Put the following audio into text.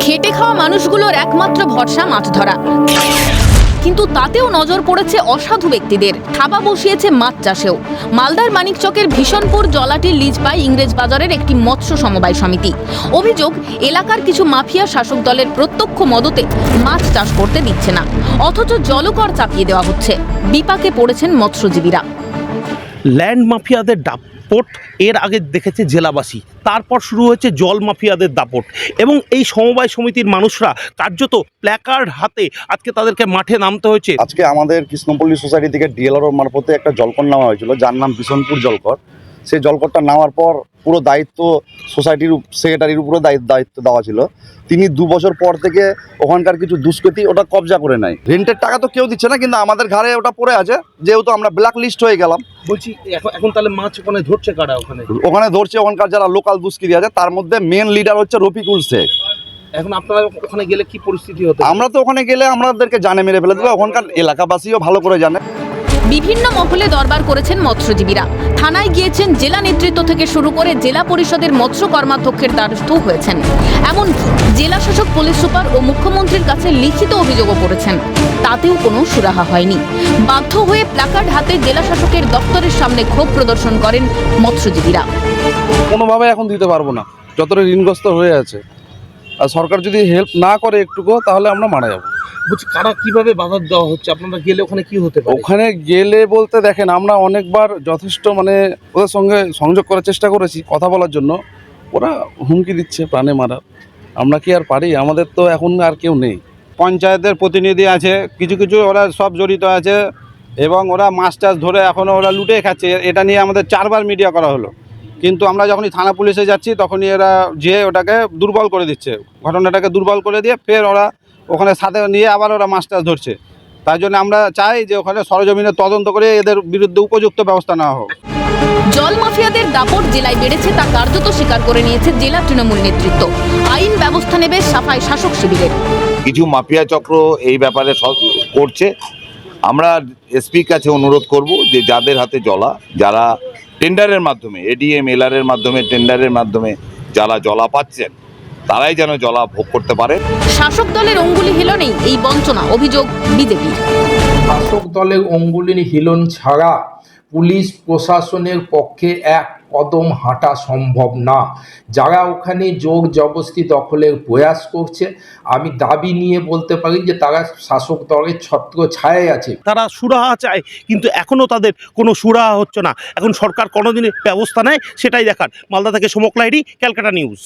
খেটে খাওয়া মানুষগুলোর একমাত্র ভরসা মাছ ধরা, কিন্তু তাতেও নজর পড়েছে অসাধু ব্যক্তিদের। থাবা বসিয়েছে মাছ চাষেও। মালদার মানিকচকের ভীষণপুর জলাটির লিজ পায় ইংরেজ বাজারের একটি মৎস্য সমবায় সমিতি। অভিযোগ, এলাকার কিছু মাফিয়া শাসক দলের প্রত্যক্ষ মদতে মাছ চাষ করতে দিচ্ছে না, অথচ জলকর চাপিয়ে দেওয়া হচ্ছে। বিপাকে পড়েছেন মৎস্যজীবীরা। ল্যান্ড মাফিয়াদের দাপট এর আগে দেখেছে জেলাবাসী, তারপর শুরু হয়েছে জল মাফিয়াদের দাপট এবং এই সমবায় সমিতির মানুষরা কার্যত প্ল্যাকার্ড হাতে আজকে তাদেরকে মাঠে নামতে হয়েছে। আজকে আমাদের কৃষ্ণপল্লী সোসাইটি থেকে ডিএলআর মারফতে একটা জলকর নেওয়া হয়েছিল, যার নাম ভীষণপুর জলকর। সেই জলকরটা নেওয়ার পর পুরো দায়িত্ব সোসাইটির সেক্রেটারির উপরে দায়িত্ব দেওয়া ছিল। তিনি 2 বছর পর থেকে ওখানকার কিছু দুষ্কৃতী ওটা কবজা করে নেয়। রেন্টের টাকা তো কেউ দিচ্ছে না, কিন্তু আমাদের ঘাড়ে ওটা পড়ে আছে, যেহেতু আমরা ব্ল্যাক লিস্ট হয়ে গেলাম। বলছি এখন তাহলে মাছ ওখানে ধরছে কারা? ওখানে ধরছে ওখানকার যারা লোকাল দুষ্কৃতী আছে, তার মধ্যে মেন লিডার হচ্ছে রফিকুল শেখ। এখন আপনারা ওখানে গেলে কি পরিস্থিতি হতো? আমরা তো ওখানে গেলে আমাদেরকে জানে মেরে ফেলে দেবে, ওখানকার এলাকাবাসীও ভালো করে জানে। বিভিন্ন মহলে দরবার করেছেন মৎস্যজীবীরা। থানায় গিয়েছেন জেলা নেতৃত্ব থেকে শুরু করে জেলা পরিষদের মৎস্য কর্মাধ্যক্ষের দ্বারস্থ হয়েছেন। এমনকি জেলা শাসক, পুলিশ সুপার ও মুখ্যমন্ত্রীর কাছে লিখিত অভিযোগও করেছেন। তাতেও কোনো সুরাহা হয়নি। বাধ্য হয়ে প্ল্যাকার্ড হাতে জেলা শাসকের দপ্তরের সামনে ক্ষোভ প্রদর্শন করেন মৎস্যজীবীরা। কোনোভাবে এখন দিতে পারবো না, যতটা ঋণগ্রস্ত হয়ে আছে। আর সরকার যদি হেল্প না করে একটুকু, তাহলে আমরা মারা যাবো। বলছি কারা কিভাবে বাধা দেওয়া হচ্ছে? আপনারা গেলে ওখানে কি হতে পারে? ওখানে গেলে বলতে দেখেন, আমরা অনেকবার যথেষ্ট ওদের সঙ্গে সংযোগ করার চেষ্টা করেছি, কথা বলার জন্য। ওরা হুমকি দিচ্ছে প্রাণে মারার। আমরা কি আর পারি? আমাদের তো এখন আর কেউ নেই। পঞ্চায়েতের প্রতিনিধি আছে, কিছু কিছু ওরা সব জড়িত আছে এবং ওরা মাছ টাছ ধরে এখনও ওরা লুটে খাচ্ছে। এটা নিয়ে আমাদের 4 বার মিডিয়া করা হলো, কিন্তু আমরা যখনই থানা পুলিশে যাচ্ছি তখনই এরা যেয়ে ওটাকে দুর্বল করে দিচ্ছে, ঘটনাটাকে দুর্বল করে দিয়ে ফের ওরা ওখানে সাথে নিয়ে আবার ওরা মাছ টাছ ধরছে। তাই জন্য আমরা চাই যে ওখানে সরজমিনে তদন্ত করে এদের বিরুদ্ধে উপযুক্ত ব্যবস্থা নেওয়া হোক। জল মাফিয়াদের দাপট জেলায় বেড়েছে তা কার্যত স্বীকার করে নিয়েছে জেলা তৃণমূল নেতৃত্ব। আইন ব্যবস্থা নেবে সাফাই শাসক শিবিরের। কিছু মাফিয়া চক্র এই ব্যাপারে করছে। আমরা এসপির কাছে অনুরোধ করব যে যাদের হাতে জলা, যারা টেন্ডারের মাধ্যমে, এডিএম এলআরের মাধ্যমে, টেন্ডারের মাধ্যমে যারা জলা পাচ্ছেন, তারাই যেন জলা ভোগ করতে পারে। শাসক দলের অঙ্গুলি হিলনেই এই বঞ্চনা, অভিযোগ বিজেপির। শাসক দলের অঙ্গুলি হিলন ছাড়া পুলিশ প্রশাসনের পক্ষে এক কদম হাঁটা সম্ভব না। যারা ওখানে জোর জবরদস্তি দখলের প্রয়াস করছে, আমি দাবি নিয়ে বলতে পারি যে তারা শাসক দলের ছত্র ছায়ায় আছে। তারা সুরাহা চায়, কিন্তু এখনও তাদের কোনো সুরাহা হচ্ছে না। এখন সরকার কোনোদিনই ব্যবস্থা নেয় সেটাই দেখার। মালদা থেকে সমক লাহিড়ী, ক্যালকাটা নিউজ।